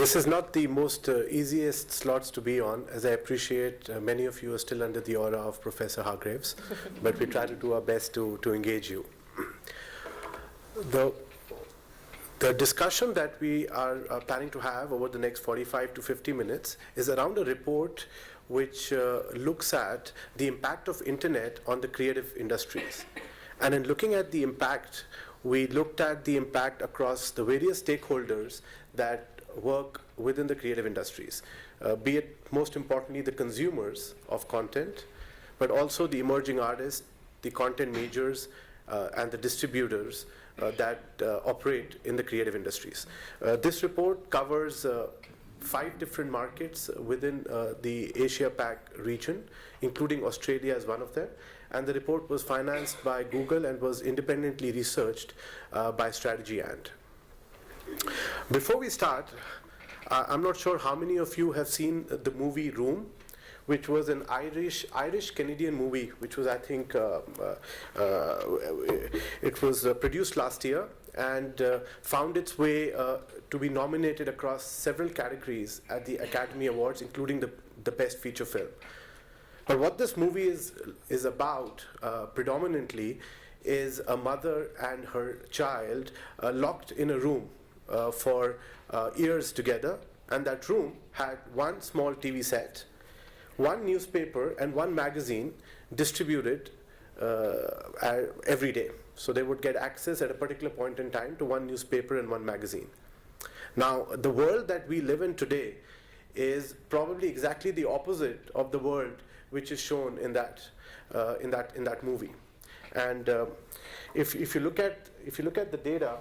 This is not the most easiest slots to be on, as I appreciate many of you are still under the aura of Professor Hargraves, but we try to do our best to engage you. The discussion that we are planning to have over the next 45 to 50 minutes is around a report which looks at the impact of internet on the creative industries. And in looking at the impact, we looked at the impact across the various stakeholders that work within the creative industries, be it most importantly the consumers of content, but also the emerging artists, the content majors, and the distributors that operate in the creative industries. This report covers 5 different markets within the Asia-Pac region, including Australia as one of them. And the report was financed by Google and was independently researched by Strategy And. Before we start, I'm not sure how many of you have seen the movie Room, which was an Irish-Canadian movie, which was, I think, it was produced last year and found its way to be nominated across several categories at the Academy Awards, including the Best Feature Film. But what this movie is about predominantly is a mother and her child locked in a room for years together, and that room had one small TV set, one newspaper, and one magazine distributed every day. So they would get access at a particular point in time to one newspaper and one magazine. Now, the world that we live in today is probably exactly the opposite of the world which is shown in that movie. And if you look at the data,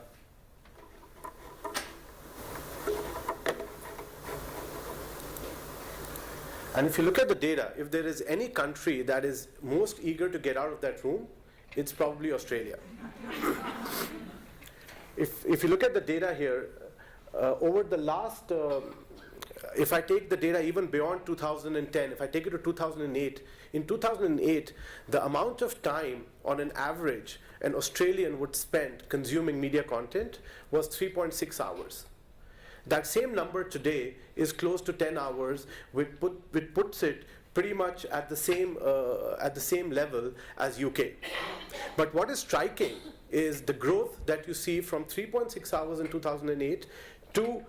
if there is any country that is most eager to get out of that room, it's probably Australia. If you look at the data here, over the last, if I take the data even beyond 2010, if I take it to 2008, in 2008, the amount of time on an average an Australian would spend consuming media content was 3.6 hours. That same number today is close to 10 hours, which puts it pretty much at the same level as UK. But what is striking is the growth that you see from 3.6 hours in 2008 to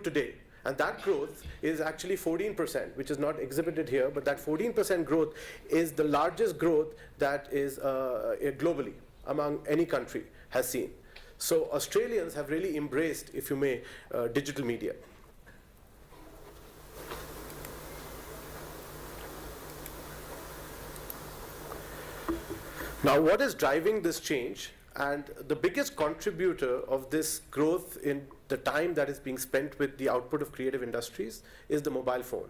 today. And that growth is actually 14%, which is not exhibited here, but that 14% growth is the largest growth that is globally among any country has seen. So Australians have really embraced, if you may, digital media. Now, what is driving this change? And the biggest contributor of this growth in the time that is being spent with the output of creative industries is the mobile phone,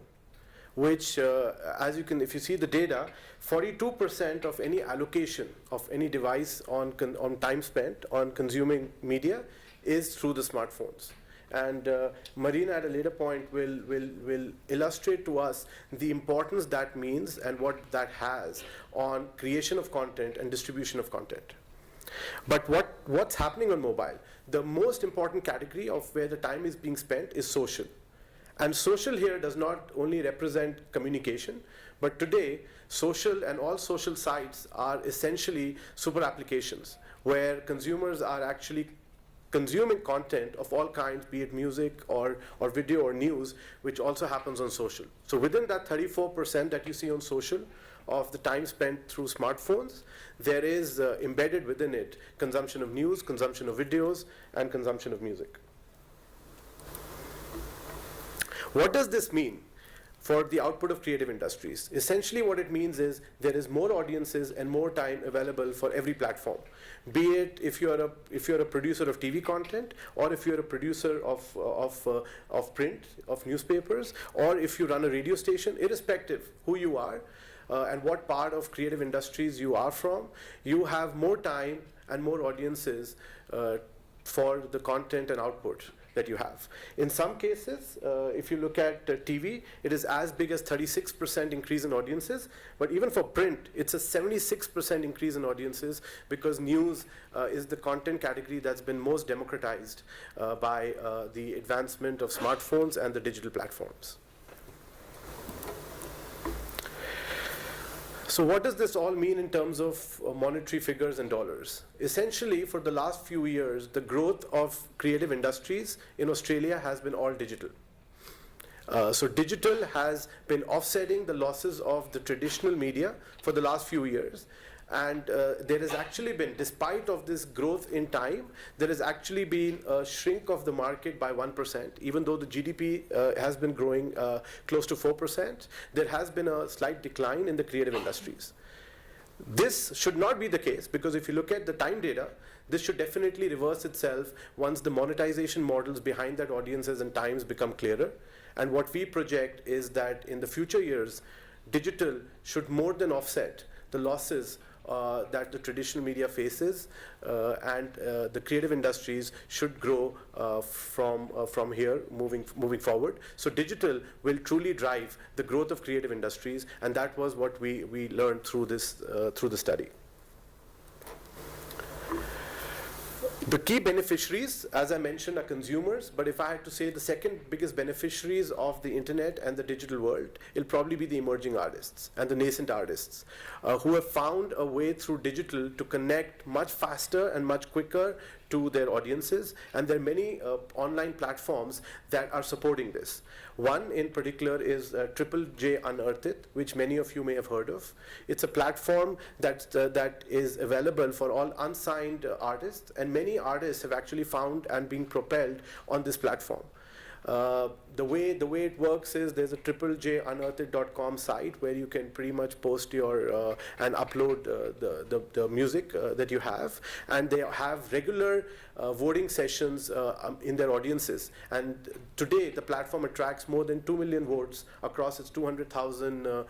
which, if you see the data, 42% of any allocation of any device on time spent on consuming media is through the smartphones. And Marina at a later point will illustrate to us the importance that means and what that has on creation of content and distribution of content. But what's happening on mobile? The most important category of where the time is being spent is social. And social here does not only represent communication, but today social and all social sites are essentially super applications where consumers are actually consuming content of all kinds, be it music or video or news, which also happens on social. So within that 34% that you see on social of the time spent through smartphones, there is embedded within it consumption of news, consumption of videos, and consumption of music. What does this mean for the output of creative industries? Essentially what it means is there is more audiences and more time available for every platform. Be it if you're a producer of TV content, or if you're a producer of print, of newspapers, or if you run a radio station, irrespective who you are and what part of creative industries you are from, you have more time and more audiences for the content and output that you have. In some cases, if you look at TV, it is as big as 36% increase in audiences, but even for print, it's a 76% increase in audiences, because news is the content category that's been most democratized by the advancement of smartphones and the digital platforms. So what does this all mean in terms of monetary figures and dollars? Essentially, for the last few years, the growth of creative industries in Australia has been all digital. So digital has been offsetting the losses of the traditional media for the last few years. And there has actually been, despite of this growth in time, there has actually been a shrink of the market by 1%. Even though the GDP has been growing close to 4%, there has been a slight decline in the creative industries. This should not be the case, because if you look at the time data, this should definitely reverse itself once the monetization models behind that audiences and times become clearer. And what we project is that in the future years, digital should more than offset the losses that the traditional media faces, and the creative industries should grow from here moving forward. So digital will truly drive the growth of creative industries, and that was what we learned through the study. The key beneficiaries, as I mentioned, are consumers, but if I had to say the second biggest beneficiaries of the internet and the digital world, it'll probably be the emerging artists and the nascent artists who have found a way through digital to connect much faster and much quicker to their audiences, and there are many online platforms that are supporting this. One in particular is Triple J Unearthed, which many of you may have heard of. It's a platform that is available for all unsigned artists, and many artists have actually found and been propelled on this platform. The way it works is there's a triplejUnearthed.com site where you can pretty much post your and upload the music that you have, and they have regular voting sessions in their audiences. And today the platform attracts more than 2 million votes across its 200,000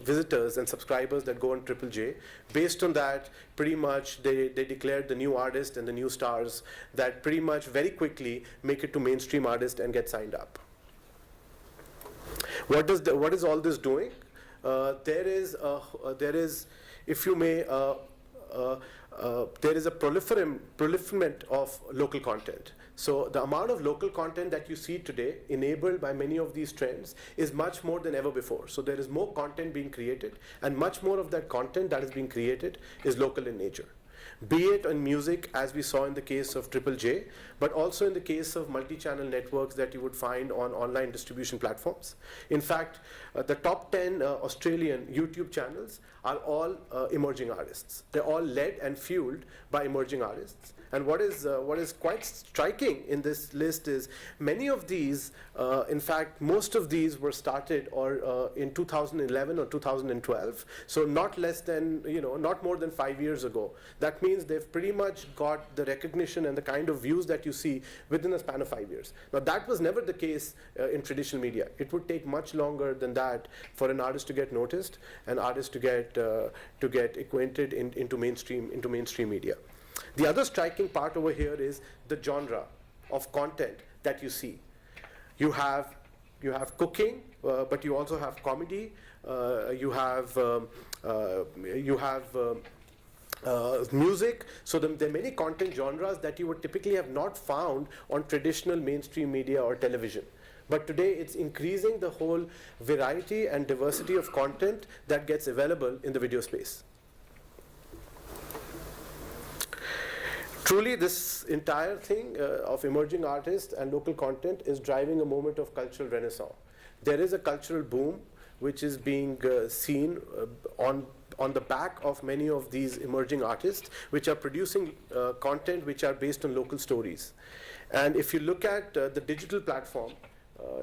visitors and subscribers that go on Triple J. Based on that, pretty much they declared the new artists and the new stars that pretty much very quickly make it to mainstream artists and get signed up. What is all this doing? There is, if you may, there is a proliferation of local content. So the amount of local content that you see today, enabled by many of these trends, is much more than ever before. So there is more content being created, and much more of that content that is being created is local in nature. Be it on music, as we saw in the case of Triple J, but also in the case of multi-channel networks that you would find on online distribution platforms. In fact, the top 10 Australian YouTube channels are all emerging artists. They're all led and fueled by emerging artists. And what is quite striking in this list is many of these, in fact, most of these were started in 2011 or 2012. So not less than, not more than 5 years ago. That means they've pretty much got the recognition and the kind of views that you see within a span of 5 years. Now that was never the case in traditional media. It would take much longer than that for an artist to get noticed, and artists to get acquainted into mainstream media. The other striking part over here is the genre of content that you see. You have cooking, but you also have comedy. You have music. So there are many content genres that you would typically have not found on traditional mainstream media or television. But today it's increasing the whole variety and diversity of content that gets available in the video space. Truly, this entire thing of emerging artists and local content is driving a moment of cultural renaissance. There is a cultural boom which is being seen on the back of many of these emerging artists, which are producing content which are based on local stories. And if you look at the digital platform,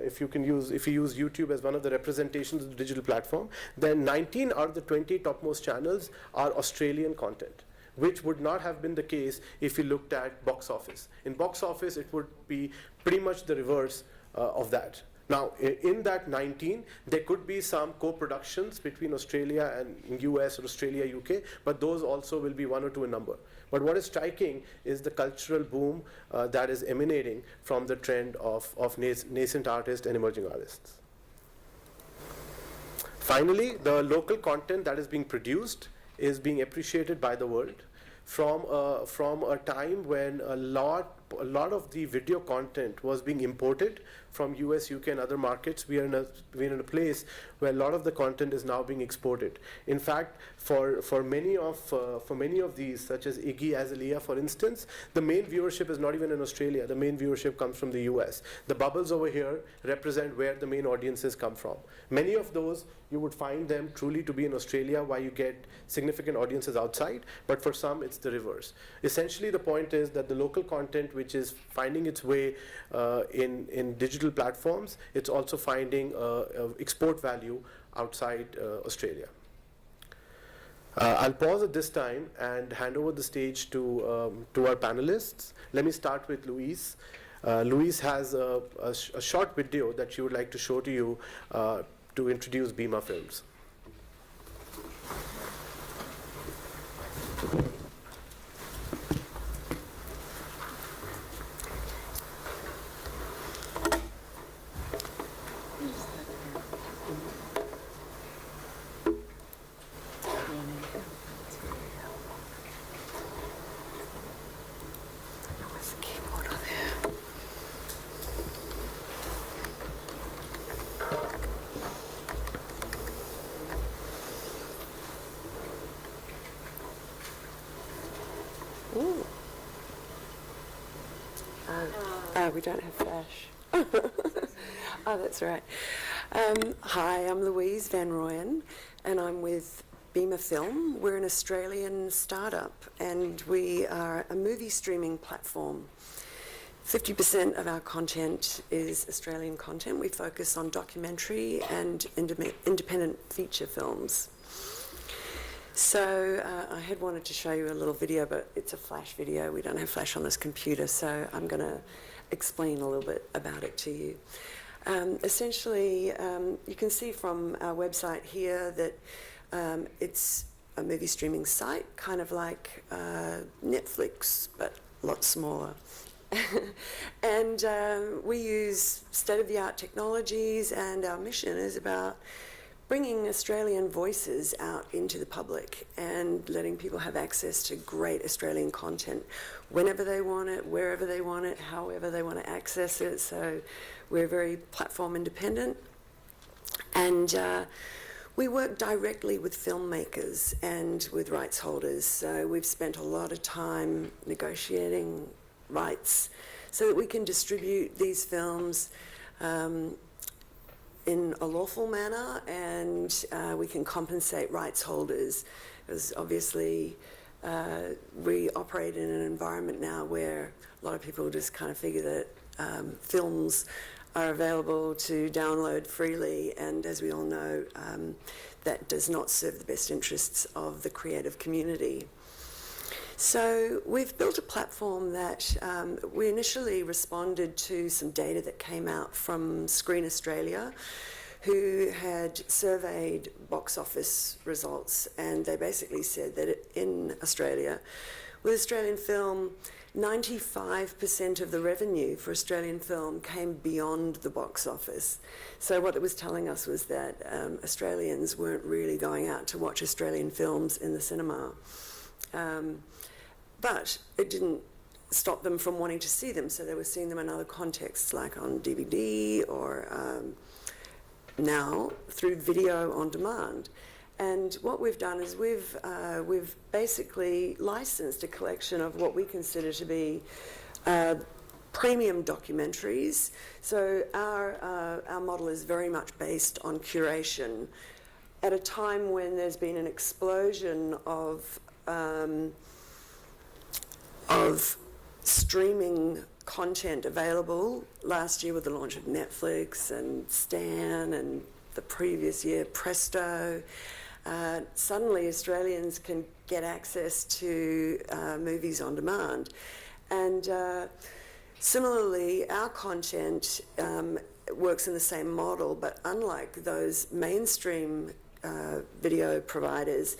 if you use YouTube as one of the representations of the digital platform, then 19 out of the 20 topmost channels are Australian content, which would not have been the case if you looked at box office. In box office, it would be pretty much the reverse of that. Now, in that 19, there could be some co-productions between Australia and US or Australia, UK, but those also will be 1 or 2 in number. But what is striking is the cultural boom that is emanating from the trend of nascent artists and emerging artists. Finally, the local content that is being produced is being appreciated by the world from a time when a lot of the video content was being imported from US, UK, and other markets. We're in a place where a lot of the content is now being exported. In fact, for many of these, such as Iggy Azalea, for instance, the main viewership is not even in Australia. The main viewership comes from the US. The bubbles over here represent where the main audiences come from. Many of those, you would find them truly to be in Australia, while you get significant audiences outside, but for some it's the reverse. Essentially, the point is that the local content which is finding its way in digital platforms, it's also finding export value outside Australia. I'll pause at this time and hand over the stage to our panelists. Let me start with Louise. Louise has a short video that she would like to show to you to introduce Bima Films. We don't have flash. Oh, that's right. Hi, I'm Louise Van Rooyen, and I'm with Bima Film. We're an Australian startup, and we are a movie streaming platform. 50% of our content is Australian content. We focus on documentary and independent feature films. So I had wanted to show you a little video, but it's a flash video. We don't have flash on this computer, so I'm going to explain a little bit about it to you. Essentially, you can see from our website here that it's a movie streaming site, kind of like Netflix, but a lot smaller. And we use state-of-the-art technologies, and our mission is about bringing Australian voices out into the public and letting people have access to great Australian content whenever they want it, wherever they want it, however they want to access it. So we're very platform independent. And we work directly with filmmakers and with rights holders. So we've spent a lot of time negotiating rights so that we can distribute these films in a lawful manner, and we can compensate rights holders, because obviously we operate in an environment now where a lot of people just kind of figure that films are available to download freely, and as we all know, that does not serve the best interests of the creative community. So we've built a platform that we initially responded to some data that came out from Screen Australia, who had surveyed box office results, and they basically said that in Australia, with Australian film, 95% of the revenue for Australian film came beyond the box office. So what it was telling us was that Australians weren't really going out to watch Australian films in the cinema. But it didn't stop them from wanting to see them, so they were seeing them in other contexts, like on DVD or now through video on demand. And what we've done is we've basically licensed a collection of what we consider to be premium documentaries. So our model is very much based on curation. At a time when there's been an explosion of streaming content available, last year with the launch of Netflix and Stan, and the previous year Presto, suddenly Australians can get access to movies on demand. And similarly, our content works in the same model, but unlike those mainstream video providers,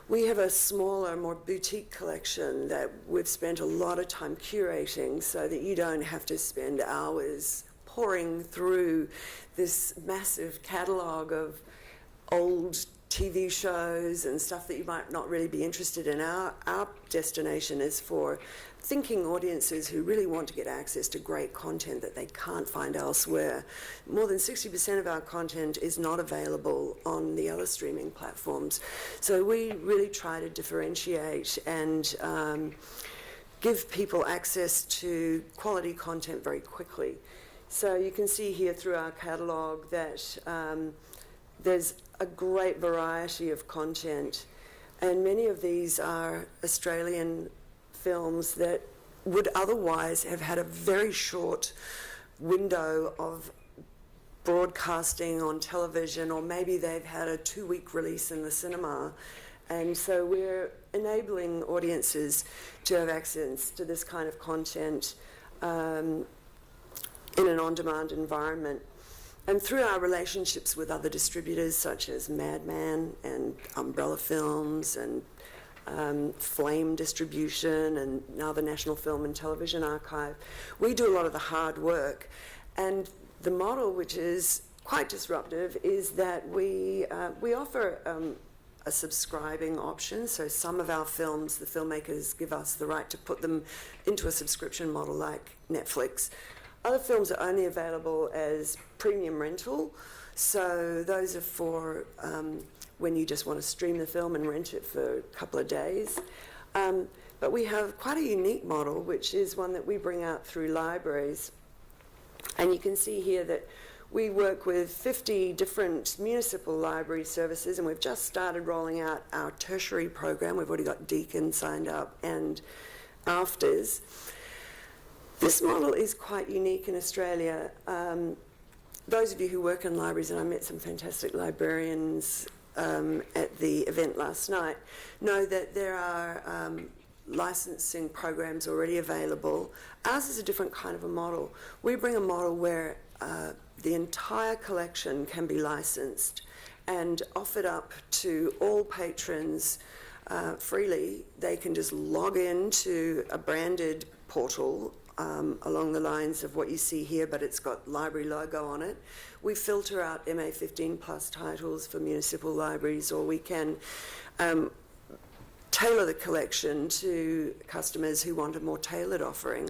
we have a smaller, more boutique collection that we've spent a lot of time curating so that you don't have to spend hours poring through this massive catalogue of old TV shows and stuff that you might not really be interested in. Our destination is for thinking audiences who really want to get access to great content that they can't find elsewhere. More than 60% of our content is not available on the other streaming platforms. So we really try to differentiate and give people access to quality content very quickly. So you can see here through our catalogue that there's a great variety of content, and many of these are Australian films that would otherwise have had a very short window of broadcasting on television, or maybe they've had a 2-week release in the cinema. And so we're enabling audiences to have access to this kind of content in an on-demand environment. And through our relationships with other distributors such as Madman and Umbrella Films and Flame Distribution and now the National Film and Television Archive, we do a lot of the hard work. And the model, which is quite disruptive, is that we offer a subscribing option. So some of our films, the filmmakers give us the right to put them into a subscription model like Netflix. Other films are only available as premium rental, so those are for when you just want to stream the film and rent it for a couple of days. But we have quite a unique model, which is one that we bring out through libraries. And you can see here that we work with 50 different municipal library services, and we've just started rolling out our tertiary program. We've already got Deakin signed up and AFTERS. This model is quite unique in Australia. Those of you who work in libraries, and I met some fantastic librarians at the event last night, know that there are licensing programs already available. Ours is a different kind of a model. We bring a model where the entire collection can be licensed and offered up to all patrons freely. They can just log into a branded portal along the lines of what you see here, but it's got library logo on it. We filter out MA 15 plus titles for municipal libraries, or we can tailor the collection to customers who want a more tailored offering.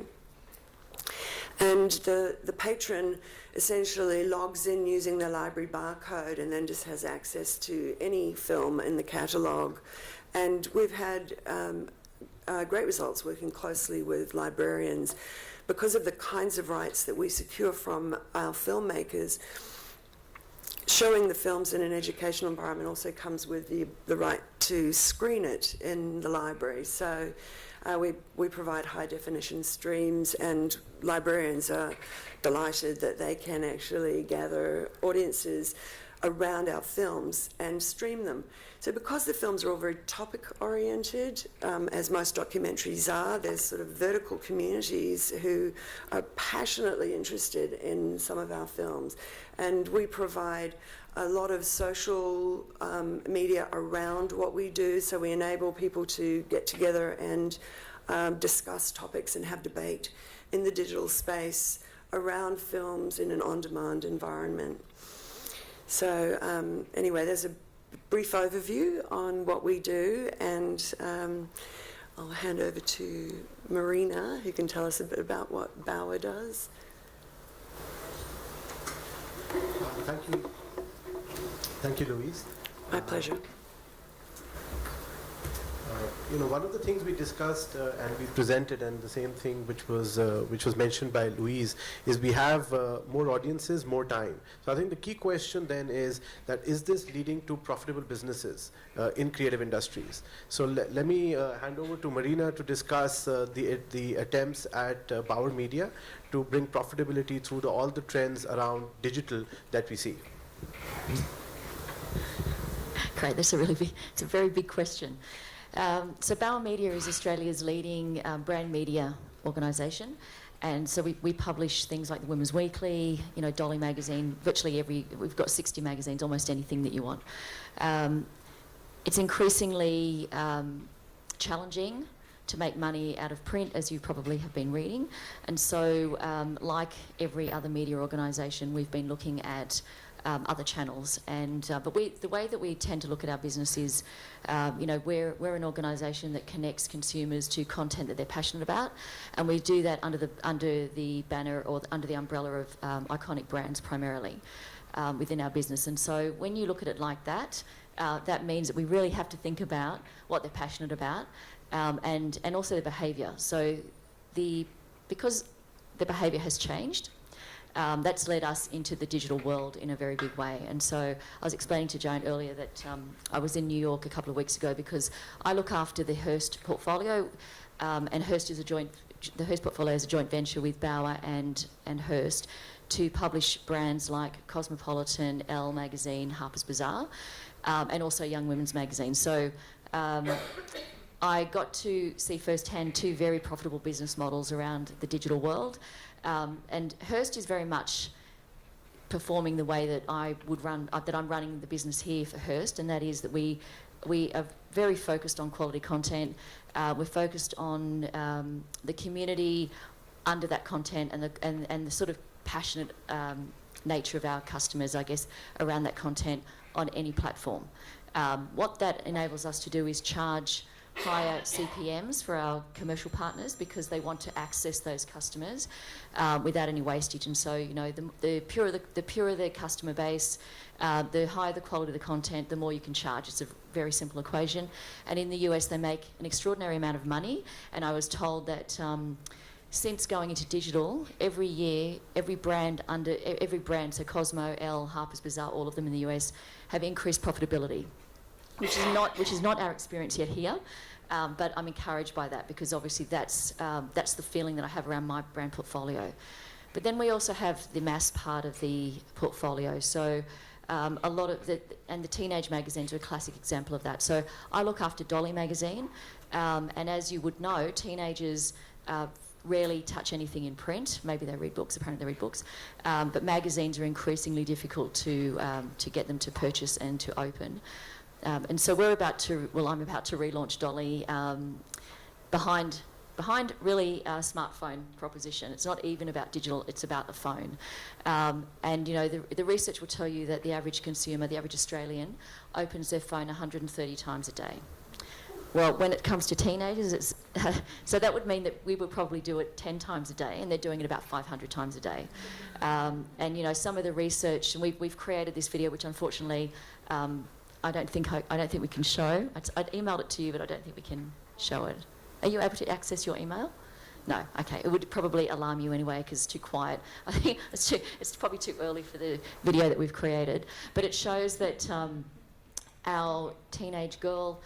And the patron essentially logs in using their library barcode and then just has access to any film in the catalogue. And we've had great results working closely with librarians because of the kinds of rights that we secure from our filmmakers. Showing the films in an educational environment also comes with the right to screen it in the library. So we provide high definition streams, and librarians are delighted that they can actually gather audiences around our films and stream them. So because the films are all very topic oriented, as most documentaries are, there's sort of vertical communities who are passionately interested in some of our films. And we provide a lot of social media around what we do, so we enable people to get together and discuss topics and have debate in the digital space around films in an on-demand environment. So anyway, there's a brief overview on what we do, and I'll hand over to Marina, who can tell us a bit about what Bauer does. Thank you. Thank you, Louise. My pleasure. One of the things we discussed and we presented, and the same thing which was mentioned by Louise, is we have more audiences, more time. So I think the key question then is that is this leading to profitable businesses in creative industries? So let me hand over to Marina to discuss the attempts at Bauer Media to bring profitability through all the trends around digital that we see. Great, it's a very big question. So Bauer Media is Australia's leading brand media organisation, And so we publish things like the Women's Weekly, you know, Dolly magazine, we've got 60 magazines, almost anything that you want. It's increasingly challenging to make money out of print, as you probably have been reading. And so, like every other media organisation, we've been looking at other channels. And but the way that we tend to look at our business is, you know, we're an organisation that connects consumers to content that they're passionate about, and we do that under the banner or under the umbrella of iconic brands primarily within our business. And so, when you look at it like that, that means that we really have to think about what they're passionate about. And also their behaviour. So because the behaviour has changed, that's led us into the digital world in a very big way. And so I was explaining to Joan earlier that I was in New York a couple of weeks ago because I look after the Hearst portfolio, and the Hearst portfolio is a joint venture with Bauer and Hearst to publish brands like Cosmopolitan, Elle magazine, Harper's Bazaar, and also Young Women's magazine. So I got to see firsthand two very profitable business models around the digital world. And Hearst is very much performing the way that I would run, that I'm running the business here for Hearst, and that is that we are very focused on quality content. We're focused on the community under that content and the sort of passionate nature of our customers, I guess, around that content on any platform. What that enables us to do is charge higher CPMs for our commercial partners because they want to access those customers without any wastage. And so, you know, the purer the customer base, the higher the quality of the content, the more you can charge. It's a very simple equation. And in the US, they make an extraordinary amount of money. And I was told that since going into digital, every year, every brand, so Cosmo, Elle, Harper's Bazaar, all of them in the US, have increased profitability, which is not our experience yet here, but I'm encouraged by that because obviously that's the feeling that I have around my brand portfolio. But then we also have the mass part of the portfolio. So a lot of the teenage magazines are a classic example of that. So I look after Dolly magazine, and as you would know, teenagers rarely touch anything in print. Maybe they read books, apparently they read books. But magazines are increasingly difficult to get them to purchase and to open. And so I'm about to relaunch Dolly behind really a smartphone proposition. It's not even about digital, it's about a phone. And you know, the research will tell you that the average consumer, the average Australian, opens their phone 130 times a day. Well, when it comes to teenagers, so that would mean that we would probably do it 10 times a day, and they're doing it about 500 times a day. And you know, some of the research, and we've created this video, which unfortunately I don't think we can show. I'd emailed it to you, but I don't think we can show it. Are you able to access your email? No. Okay. It would probably alarm you anyway because it's too quiet. I think it's probably too early for the video that we've created. But it shows that our teenage girl,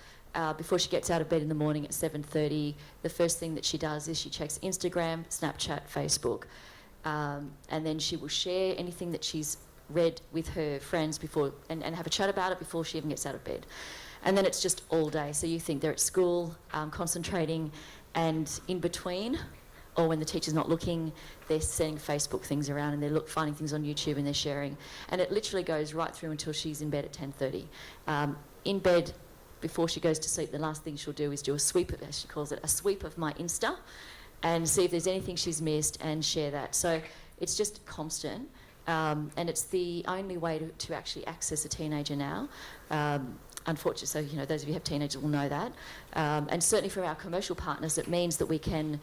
before she gets out of bed in the morning at 7:30, the first thing that she does is she checks Instagram, Snapchat, Facebook, and then she will share anything that she's read with her friends before and have a chat about it before she even gets out of bed. And then it's just all day. So you think they're at school, concentrating, and in between, or when the teacher's not looking, they're sending Facebook things around and they're finding things on YouTube and they're sharing. And it literally goes right through until she's in bed at 10:30. In bed, before she goes to sleep, the last thing she'll do is do a sweep, as she calls it, a sweep of my Insta and see if there's anything she's missed and share that. So it's just constant. And it's the only way to actually access a teenager now. Unfortunately, so you know, those of you who have teenagers will know that. And certainly for our commercial partners, it means that we can,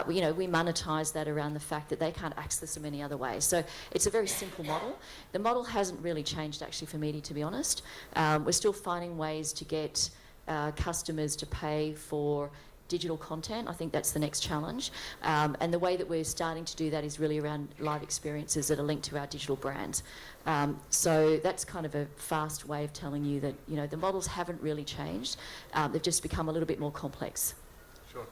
we monetize that around the fact that they can't access them any other way. So it's a very simple model. The model hasn't really changed actually for media, to be honest. We're still finding ways to get customers to pay for digital content. I think that's the next challenge. And the way that we're starting to do that is really around live experiences that are linked to our digital brands. So that's kind of a fast way of telling you that, you know, the models haven't really changed. They've just become a little bit more complex. Sure.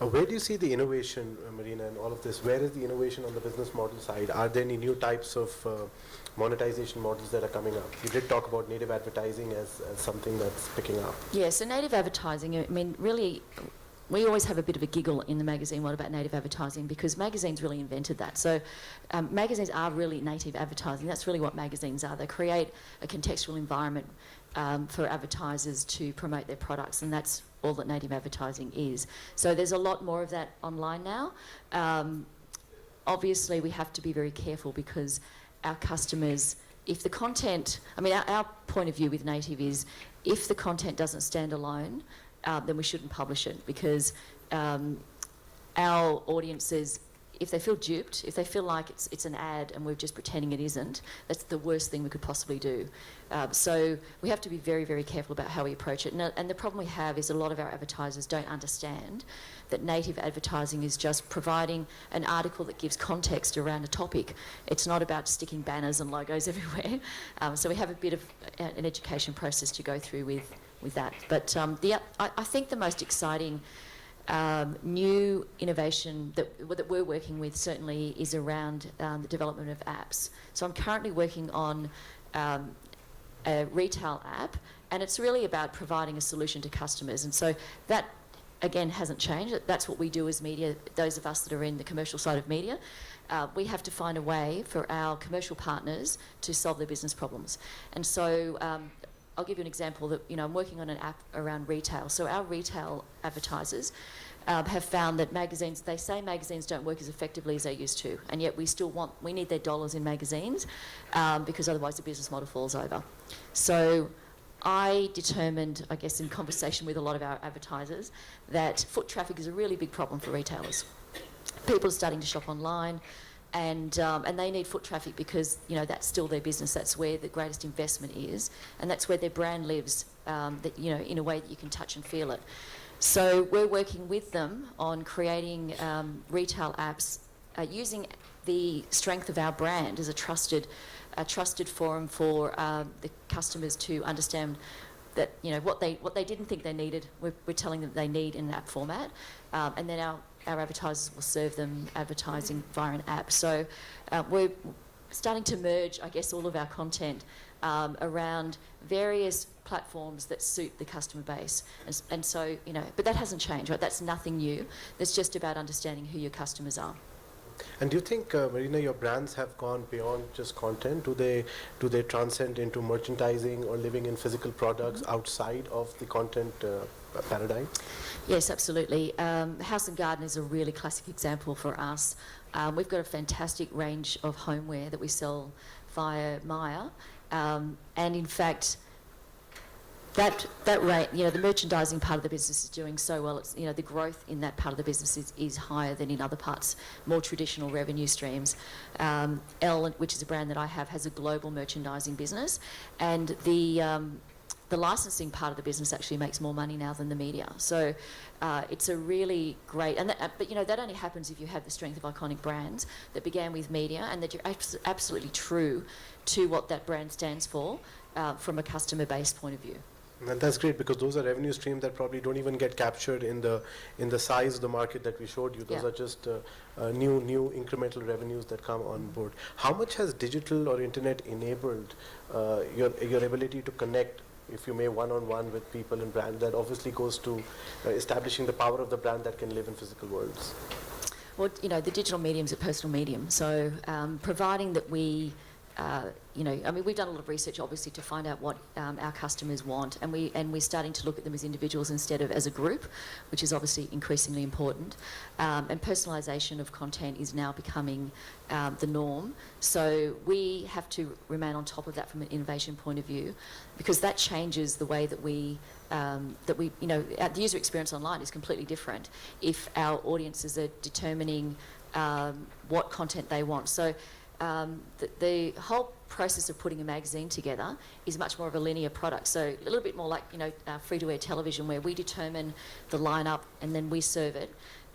Where do you see the innovation, Marina, in all of this? Where is the innovation on the business model side? Are there any new types of monetization models that are coming up? You did talk about native advertising as something that's picking up. Yeah, so native advertising, I mean, really, we always have a bit of a giggle in the magazine, what about native advertising? Because magazines really invented that. So magazines are really native advertising. That's really what magazines are. They create a contextual environment for advertisers to promote their products, and that's all that native advertising is. So there's a lot more of that online now. Obviously, we have to be very careful because our customers, if the content, I mean, our point of view with native is if the content doesn't stand alone, then we shouldn't publish it, because our audiences, if they feel duped, if they feel like it's an ad and we're just pretending it isn't, that's the worst thing we could possibly do. So we have to be very, very careful about how we approach it. And the problem we have is a lot of our advertisers don't understand that native advertising is just providing an article that gives context around a topic. It's not about sticking banners and logos everywhere. So we have a bit of an education process to go through with that. But I think the most exciting new innovation that we're working with certainly is around the development of apps. So I'm currently working on a retail app, and it's really about providing a solution to customers. And so that, again, hasn't changed. That's what we do as media, those of us that are in the commercial side of media. We have to find a way for our commercial partners to solve their business problems. And so I'll give you an example that, I'm working on an app around retail. So our retail advertisers have found that they say magazines don't work as effectively as they used to, and yet we need their dollars in magazines because otherwise the business model falls over. So I determined, I guess in conversation with a lot of our advertisers, that foot traffic is a really big problem for retailers. People are starting to shop online, and they need foot traffic because that's still their business. That's where the greatest investment is, and that's where their brand lives. In a way that you can touch and feel it. So we're working with them on creating retail apps using the strength of our brand as a trusted forum for the customers to understand that what they didn't think they needed, we're telling them they need in an app format, and then our advertisers will serve them advertising via an app. So we're starting to merge, I guess, all of our content around various platforms that suit the customer base. And so, but that hasn't changed, right? That's nothing new. It's just about understanding who your customers are. And do you think, Marina, your brands have gone beyond just content? Do they transcend into merchandising or living in physical products outside of the content paradigm? Yes, absolutely. House and Garden is a really classic example for us. We've got a fantastic range of homeware that we sell via Maya, and in fact, that rate, the merchandising part of the business is doing so well. It's, the growth in that part of the business is higher than in other parts, more traditional revenue streams. Elle, which is a brand that I have, has a global merchandising business, and the licensing part of the business actually makes more money now than the media. So it's a really great, but that only happens if you have the strength of iconic brands that began with media, and that you're absolutely true to what that brand stands for from a customer base point of view. And that's great, because those are revenue streams that probably don't even get captured in the size of the market that we showed you. Those are just new incremental revenues that come on board. How much has digital or internet enabled your ability to connect, if you may, one-on-one with people and brands? That obviously goes to establishing the power of the brand that can live in physical worlds. Well, the digital medium is a personal medium. So providing that we we've done a lot of research, obviously, to find out what our customers want, and we're starting to look at them as individuals instead of as a group, which is obviously increasingly important. And personalisation of content is now becoming the norm. So we have to remain on top of that from an innovation point of view, because that changes the way that the user experience online is completely different if our audiences are determining what content they want. So the whole process of putting a magazine together is much more of a linear product. So a little bit more like, free-to-air television, where we determine the lineup and then we serve it,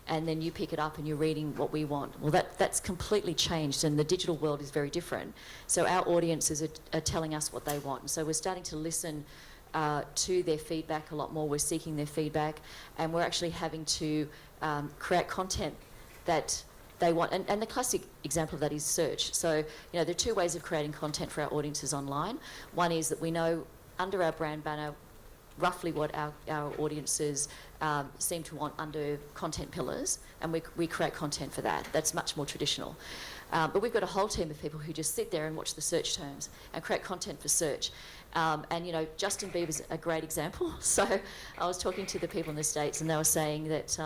and then you pick it up and you're reading what we want. Well, that's completely changed, and the digital world is very different. So our audiences are telling us what they want. And so we're starting to listen to their feedback a lot more. We're seeking their feedback, and we're actually having to create content that they want. And the classic example of that is search. So, there are two ways of creating content for our audiences online. One is that we know under our brand banner roughly what our audiences seem to want under content pillars, and we create content for that. That's much more traditional. But we've got a whole team of people who just sit there and watch the search terms and create content for search. And, you know, Justin Bieber's a great example. So I was talking to the people in the States, and they were saying that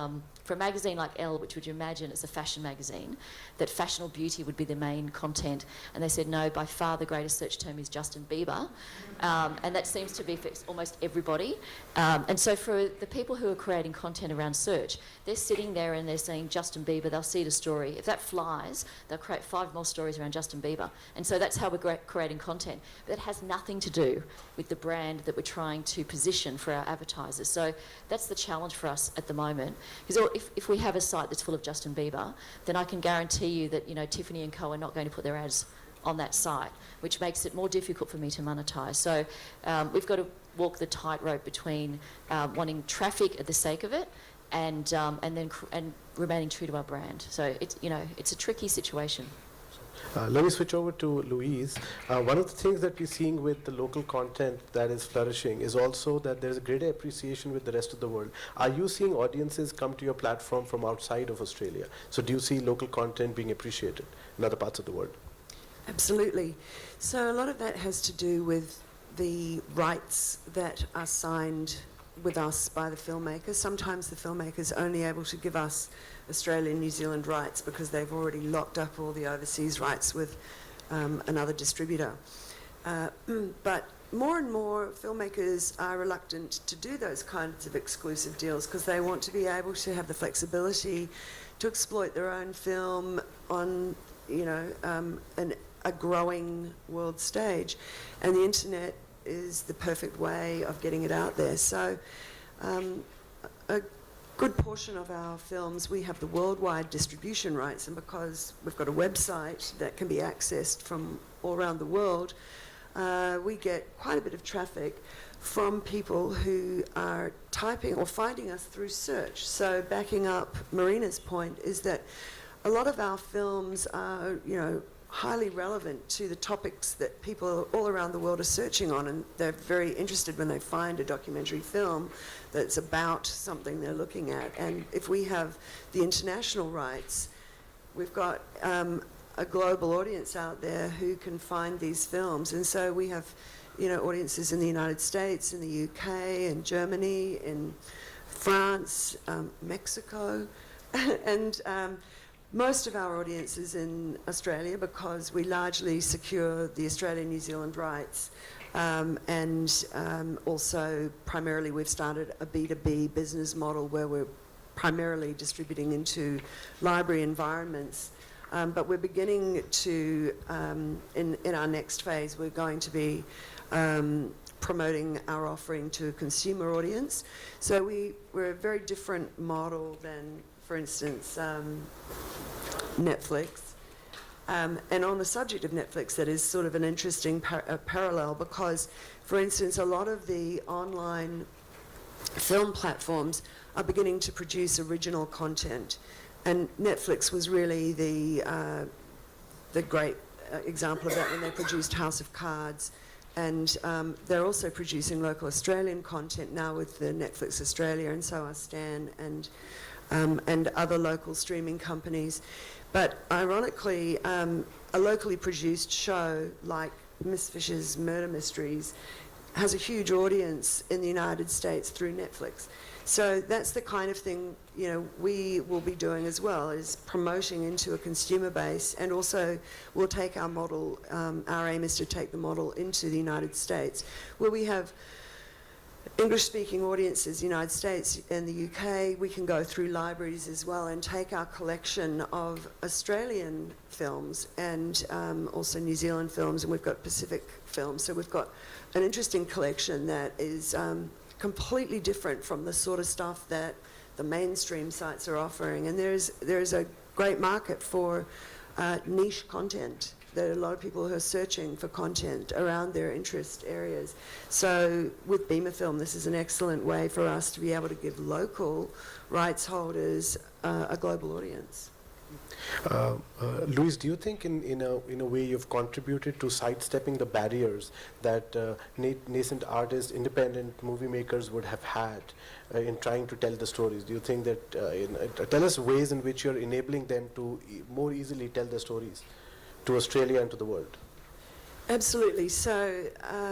for a magazine like Elle, which would you imagine it's a fashion magazine, that fashion or beauty would be the main content. And they said, no, by far the greatest search term is Justin Bieber. And that seems to be for almost everybody. And so for the people who are creating content around search, they're sitting there and they're saying Justin Bieber, they'll see the story. If that flies, they'll create 5 more stories around Justin Bieber. And so that's how we're creating content. But it has nothing to do with the brand that we're trying to position for our advertisers. So that's the challenge for us at the moment. Because if we have a site that's full of Justin Bieber, then I can guarantee you that, you know, Tiffany & Co are not going to put their ads on that site, which makes it more difficult for me to monetize. So we've got to walk the tightrope between wanting traffic at the sake of it and remaining true to our brand. So it's, you know, it's a tricky situation. Let me switch over to Louise. One of the things that we're seeing with the local content that is flourishing is also that there's a greater appreciation with the rest of the world. Are you seeing audiences come to your platform from outside of Australia? So do you see local content being appreciated in other parts of the world? Absolutely. So a lot of that has to do with the rights that are signed with us by the filmmakers. Sometimes the filmmakers are only able to give us Australia and New Zealand rights because they've already locked up all the overseas rights with another distributor. But more and more filmmakers are reluctant to do those kinds of exclusive deals because they want to be able to have the flexibility to exploit their own film on, you know, a growing world stage. And the internet is the perfect way of getting it out there. So a good portion of our films, we have the worldwide distribution rights, and because we've got a website that can be accessed from all around the world, we get quite a bit of traffic from people who are typing or finding us through search. So backing up Marina's point is that a lot of our films are, you know, highly relevant to the topics that people all around the world are searching on, and they're very interested when they find a documentary film that's about something they're looking at. And if we have the international rights, we've got a global audience out there who can find these films. And so we have, you know, audiences in the United States, in the UK, in Germany, in France, Mexico, and most of our audience is in Australia because we largely secure the Australian-New Zealand rights, and also primarily we've started a B2B business model where we're primarily distributing into library environments. But we're beginning to, in our next phase, we're going to be promoting our offering to a consumer audience. So we're a very different model than, for instance, Netflix. And on the subject of Netflix, that is sort of an interesting parallel because, for instance, a lot of the online film platforms are beginning to produce original content. And Netflix was really the great example of that when they produced House of Cards. And they're also producing local Australian content now with the Netflix Australia, and so are Stan and other local streaming companies. But ironically, a locally produced show like Miss Fisher's Murder Mysteries has a huge audience in the United States through Netflix. So that's the kind of thing, you know, we will be doing as well, is promoting into a consumer base, and also we'll take our model, our aim is to take the model into the United States, where we have English-speaking audiences, United States and the UK. We can go through libraries as well and take our collection of Australian films and also New Zealand films, and we've got Pacific films. So we've got an interesting collection that is completely different from the sort of stuff that the mainstream sites are offering. And there's a great market for niche content. There are a lot of people who are searching for content around their interest areas. So with Bima Film, this is an excellent way for us to be able to give local rights holders a global audience. Louise, do you think in a way you've contributed to sidestepping the barriers that nascent artists, independent movie makers would have had in trying to tell the stories? Do you think that, tell us ways in which you're enabling them to more easily tell the stories to Australia and to the world? Absolutely. So,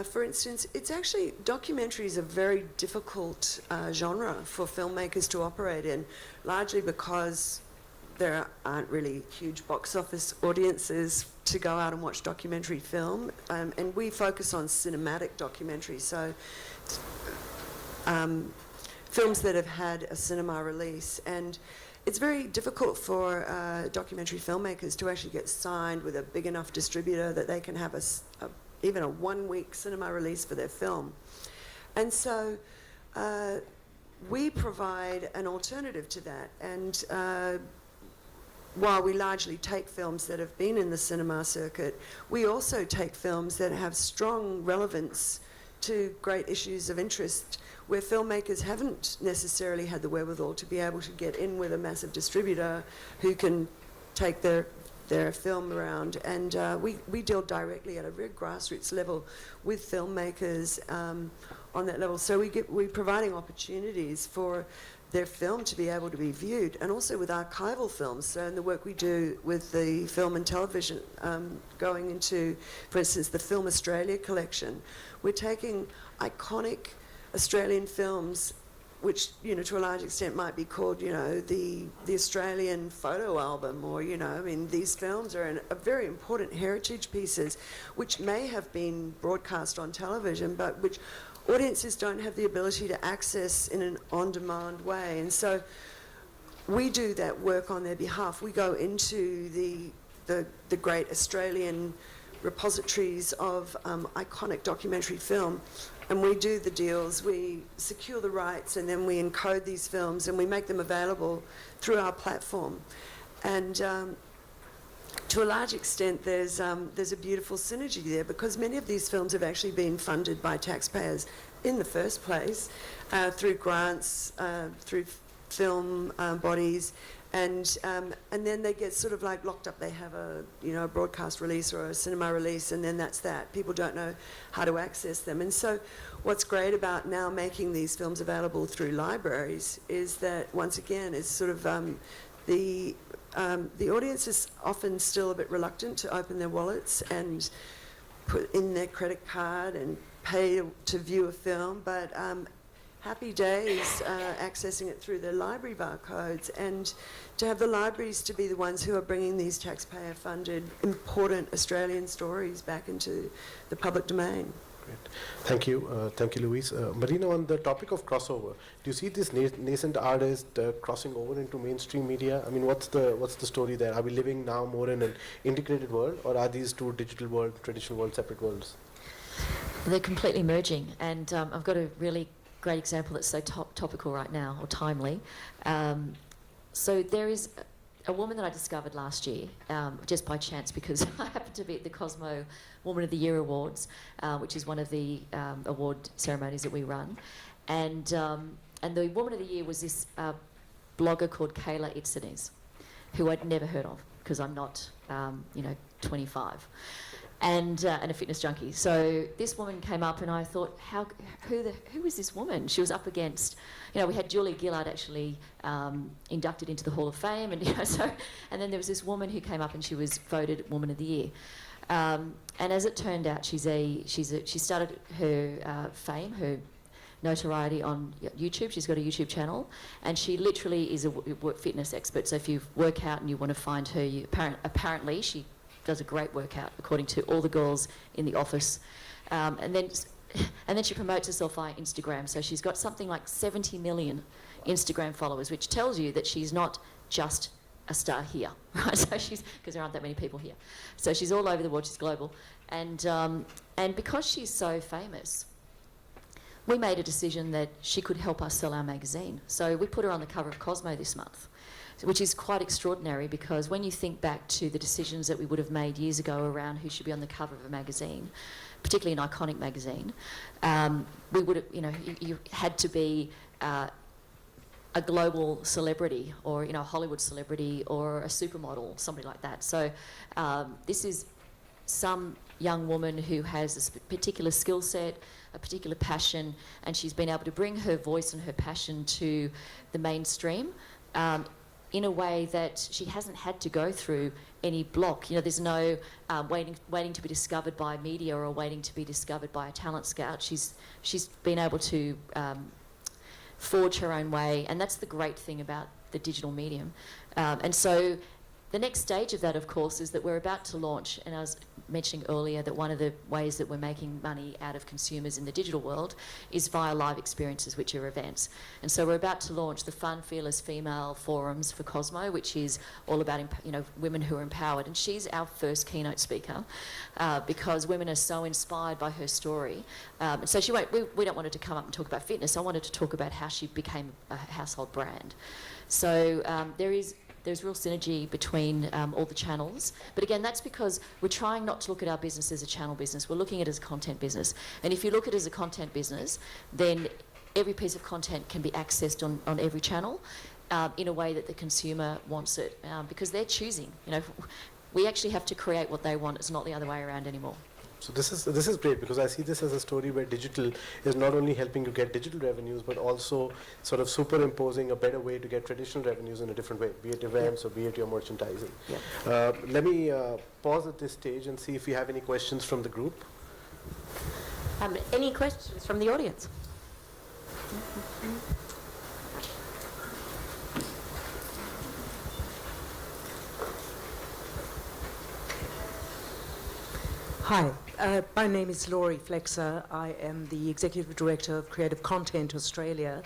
for instance, it's actually, documentary is a very difficult genre for filmmakers to operate in, largely because there aren't really huge box office audiences to go out and watch documentary film, and we focus on cinematic documentaries, so films that have had a cinema release. And it's very difficult for documentary filmmakers to actually get signed with a big enough distributor that they can have even a 1-week cinema release for their film. And so we provide an alternative to that. And while we largely take films that have been in the cinema circuit, we also take films that have strong relevance to great issues of interest where filmmakers haven't necessarily had the wherewithal to be able to get in with a massive distributor who can take their film around. And we deal directly at a very grassroots level with filmmakers on that level. So we're providing opportunities for their film to be able to be viewed, and also with archival films. So in the work we do with the film and television, going into, for instance, the Film Australia collection, we're taking iconic Australian films, which, you know, to a large extent might be called, you know, the Australian photo album, or, you know, I mean, these films are a very important heritage pieces, which may have been broadcast on television, but which audiences don't have the ability to access in an on-demand way. And so we do that work on their behalf. We go into the great Australian repositories of iconic documentary film, and we do the deals, we secure the rights, and then we encode these films and we make them available through our platform. And to a large extent, there's a beautiful synergy there, because many of these films have actually been funded by taxpayers in the first place, through grants, through film bodies, and then they get sort of like locked up. They have a broadcast release or a cinema release, and then that's that. People don't know how to access them. And so what's great about now making these films available through libraries is that, once again, it's sort of the audience is often still a bit reluctant to open their wallets and put in their credit card and pay to view a film, but happy days accessing it through the library barcodes, and to have the libraries to be the ones who are bringing these taxpayer-funded, important Australian stories back into the public domain. Great. Thank you, Louise. Marina, on the topic of crossover, do you see this nascent artist crossing over into mainstream media? I mean, what's the story there? Are we living now more in an integrated world, or are these two digital world, traditional world, separate worlds? They're completely merging, and I've got a really great example that's so topical right now, or timely. So there is a woman that I discovered last year, just by chance, because I happened to be at the Cosmo Woman of the Year Awards, which is one of the award ceremonies that we run. And the Woman of the Year was this blogger called Kayla Itzenez, who I'd never heard of, because I'm not, 25. And a fitness junkie. So this woman came up, and I thought, who is this woman? She was up against, we had Julia Gillard actually inducted into the Hall of Fame, and and then there was this woman who came up, and she was voted Woman of the Year. And as it turned out, she started her fame, her notoriety on YouTube. She's got a YouTube channel, and she literally is a fitness expert. So if you work out and you want to find her, apparently she does a great workout, according to all the girls in the office. And then she promotes herself via Instagram. So she's got something like 70 million Instagram followers, which tells you that she's not just a star here, right? So because there aren't that many people here. So she's all over the world, she's global. And because she's so famous, we made a decision that she could help us sell our magazine. So we put her on the cover of Cosmo this month, which is quite extraordinary, because when you think back to the decisions that we would have made years ago around who should be on the cover of a magazine, particularly an iconic magazine, we would have, you had to be a a global celebrity, or a Hollywood celebrity, or a supermodel, somebody like that. So this is some young woman who has a particular skill set, a particular passion, and she's been able to bring her voice and her passion to the mainstream in a way that she hasn't had to go through any block. There's no waiting to be discovered by media or waiting to be discovered by a talent scout. She's been able to forge her own way, and that's the great thing about the digital medium. And so the next stage of that, of course, is that we're about to launch, and I was mentioning earlier that one of the ways that we're making money out of consumers in the digital world is via live experiences, which are events. And so we're about to launch the Fun, Fearless Female Forums for Cosmo, which is all about women who are empowered. And she's our first keynote speaker because women are so inspired by her story. So we don't want her to come up and talk about fitness. I wanted to talk about how she became a household brand. So there's real synergy between all the channels. But again, that's because we're trying not to look at our business as a channel business. We're looking at it as a content business. And if you look at it as a content business, then every piece of content can be accessed on every channel in a way that the consumer wants it, because they're choosing. We actually have to create what they want. It's not the other way around anymore. So this is great, because I see this as a story where digital is not only helping you get digital revenues, but also sort of superimposing a better way to get traditional revenues in a different way, be it events or be it your merchandising. Let me pause at this stage and see if we have any questions from the group. Any questions from the audience? Hi, my name is Laurie Flexer. I am the Executive Director of Creative Content Australia,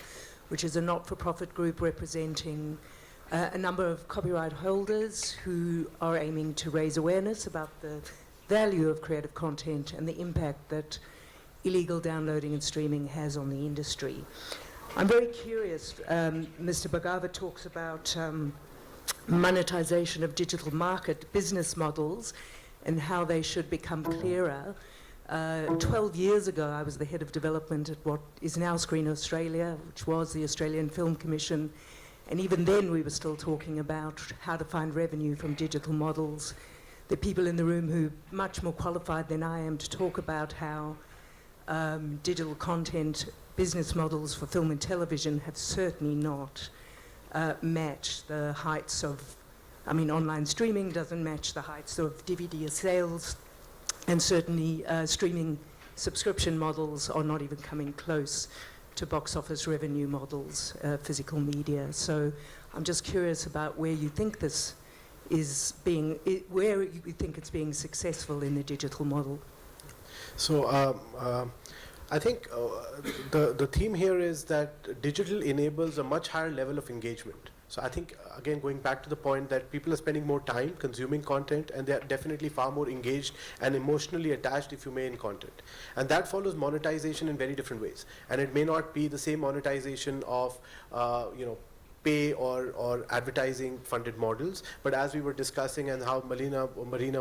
which is a not-for-profit group representing a number of copyright holders who are aiming to raise awareness about the value of creative content and the impact that illegal downloading and streaming has on the industry. I'm very curious. Mr. Bhagava talks about monetization of digital market business models and how they should become clearer. 12 years ago, I was the head of development at what is now Screen Australia, which was the Australian Film Commission. And even then, we were still talking about how to find revenue from digital models. There are people in the room who are much more qualified than I am to talk about how digital content business models for film and television have certainly not matched the heights of online streaming doesn't match the heights of DVD sales, and certainly streaming subscription models are not even coming close to box office revenue models, physical media. So I'm just curious about where you think this is where you think it's being successful in the digital model. So I think the theme here is that digital enables a much higher level of engagement. So I think, again, going back to the point that people are spending more time consuming content, and they're definitely far more engaged and emotionally attached, if you may, in content. And that follows monetization in very different ways. And it may not be the same monetization of, pay or advertising funded models, but as we were discussing and how Marina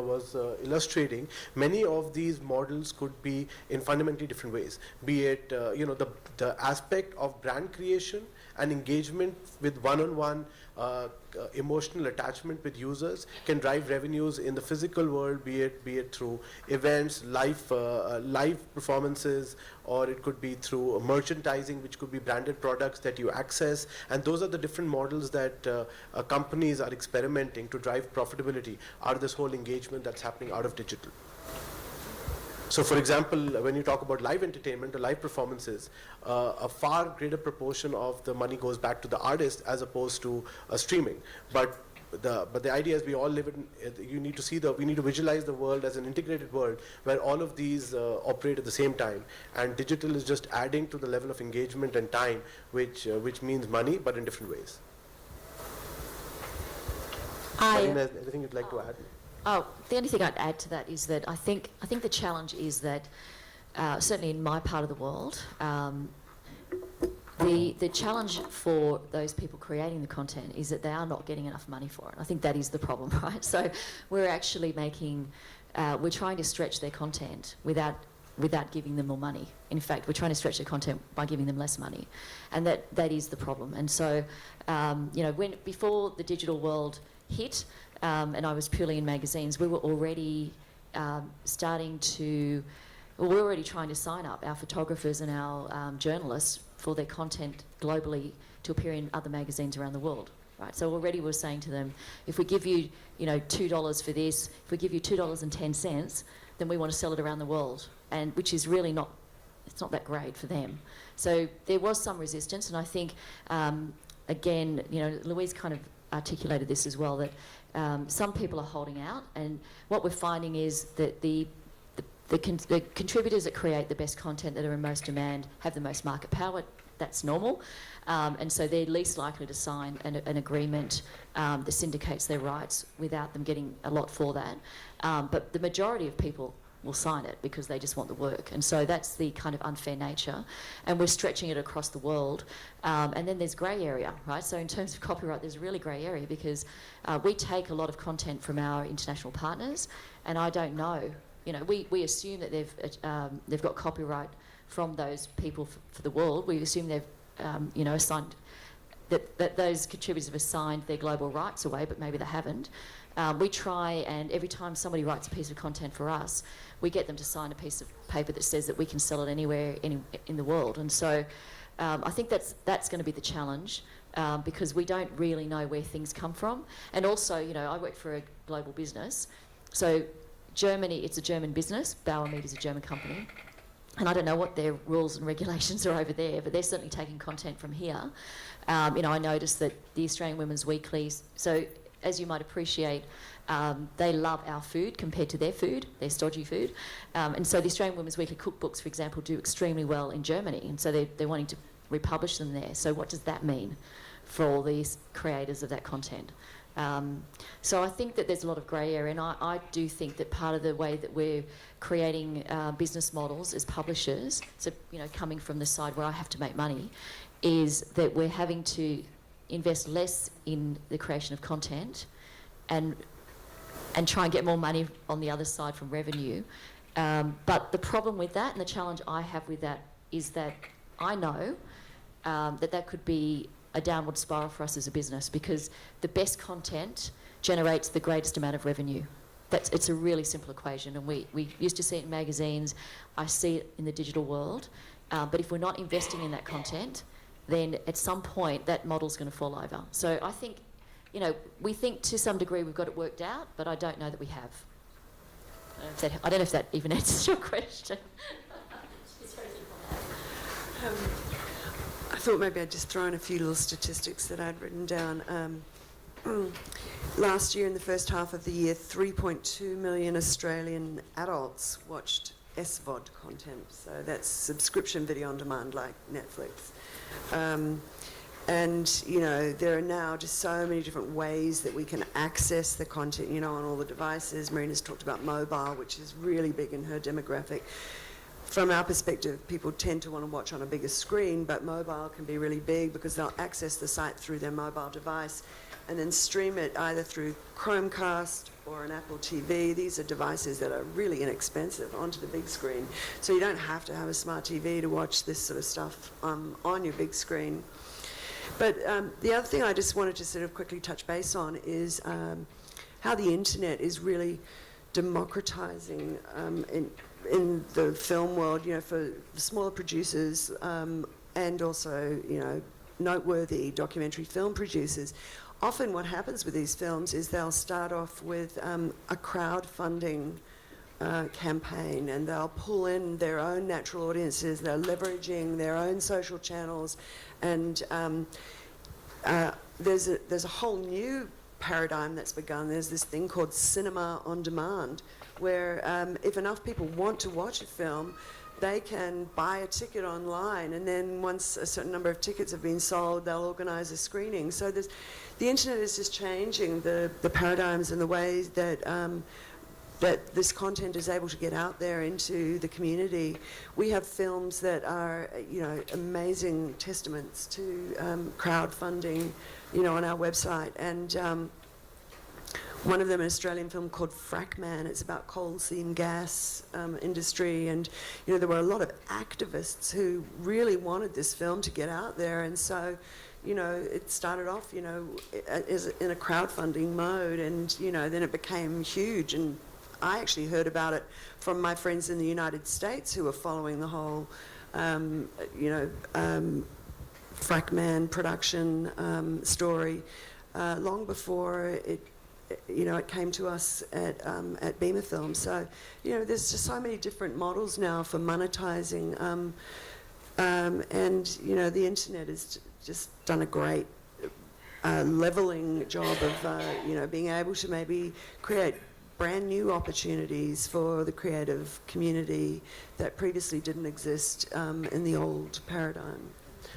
was illustrating, many of these models could be in fundamentally different ways, be it the aspect of brand creation and engagement with one-on-one emotional attachment with users can drive revenues in the physical world, be it through events, live performances, or it could be through merchandising, which could be branded products that you access. And those are the different models that companies are experimenting to drive profitability out of this whole engagement that's happening out of digital. So for example, when you talk about live entertainment or live performances, a far greater proportion of the money goes back to the artist as opposed to streaming. But the idea is we all live in, we need to visualize the world as an integrated world where all of these operate at the same time. And digital is just adding to the level of engagement and time, which means money, but in different ways. Marina, anything you'd like to add? Oh, the only thing I'd add to that is that I think the challenge is that certainly in my part of the world, the challenge for those people creating the content is that they are not getting enough money for it. I think that is the problem, right? So we're actually we're trying to stretch their content without without giving them more money. In fact, we're trying to stretch their content by giving them less money, and that is the problem. And so, before the digital world hit, and I was purely in magazines, we were already we're already trying to sign up our photographers and our journalists for their content globally to appear in other magazines around the world. Right, so already we're saying to them, if we give you, $2 for this, if we give you $2.10, then we want to sell it around the world, and which is really not, it's not that great for them. So there was some resistance, and I think, again, Louise kind of articulated this as well, that some people are holding out, and what we're finding is that the contributors that create the best content, that are in most demand, have the most market power. That's normal, and so they're least likely to sign an agreement that syndicates their rights without them getting a lot for that. But the majority of people will sign it because they just want the work, and so that's the kind of unfair nature, and we're stretching it across the world. And then there's grey area, right? So in terms of copyright, there's a really grey area because we take a lot of content from our international partners, and I don't know. We assume that they've got copyright from those people for the world. We assume they've, assigned that those contributors have assigned their global rights away, but maybe they haven't. We try, and every time somebody writes a piece of content for us, we get them to sign a piece of paper that says that we can sell it anywhere in the world. And so I think that's going to be the challenge, because we don't really know where things come from. And also, I work for a global business, so Germany, it's a German business. Bauer Media is a German company. And I don't know what their rules and regulations are over there, but they're certainly taking content from here. I noticed that the Australian Women's Weekly, so as you might appreciate, they love our food compared to their food, their stodgy food. And so the Australian Women's Weekly cookbooks, for example, do extremely well in Germany. And so they're wanting to republish them there. So what does that mean for all these creators of that content? So I think that there's a lot of grey area, and I do think that part of the way that we're creating business models as publishers, so coming from the side where I have to make money, is that we're having to invest less in the creation of content and try and get more money on the other side from revenue. But the problem with that, and the challenge I have with that, is that I know that could be a downward spiral for us as a business, because the best content generates the greatest amount of revenue. It's a really simple equation, and we used to see it in magazines. I see it in the digital world. But if we're not investing in that content, then at some point that model's going to fall over. So I think, we think to some degree we've got it worked out, but I don't know that we have. I don't know if that even answers your question. It's very simple. I thought maybe I'd just throw in a few little statistics that I'd written down. Last year, in the first half of the year, 3.2 million Australian adults watched SVOD content. So that's subscription video on demand, like Netflix. And, there are now just so many different ways that we can access the content, on all the devices. Marina's talked about mobile, which is really big in her demographic. From our perspective, people tend to want to watch on a bigger screen, but mobile can be really big because they'll access the site through their mobile device and then stream it either through Chromecast or an Apple TV. These are devices that are really inexpensive onto the big screen. So you don't have to have a smart TV to watch this sort of stuff on your big screen. But the other thing I just wanted to sort of quickly touch base on is how the internet is really democratizing in the film world, for smaller producers and also, noteworthy documentary film producers. Often what happens with these films is they'll start off with a crowdfunding campaign, and they'll pull in their own natural audiences. They're leveraging their own social channels, and there's a whole new paradigm that's begun. There's this thing called cinema on demand, where if enough people want to watch a film, they can buy a ticket online, and then once a certain number of tickets have been sold, they'll organise a screening. So the internet is just changing the paradigms and the ways that that this content is able to get out there into the community. We have films that are, amazing testaments to crowdfunding, on our website, and one of them an Australian film called Frackman. It's about coal seam gas industry, and there were a lot of activists who really wanted this film to get out there, and so it started off as in a crowdfunding mode, and then it became huge. And I actually heard about it from my friends in the United States who were following the whole Frackman production story long before it came to us at Bima Films. So, there's just so many different models now for monetizing, and the internet has just done a great leveling job of being able to maybe create brand new opportunities for the creative community that previously didn't exist in the old paradigm.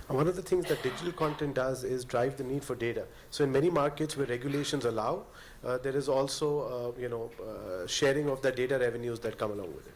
One of the things that digital content does is drive the need for data. So in many markets where regulations allow, there is also sharing of the data revenues that come along with it.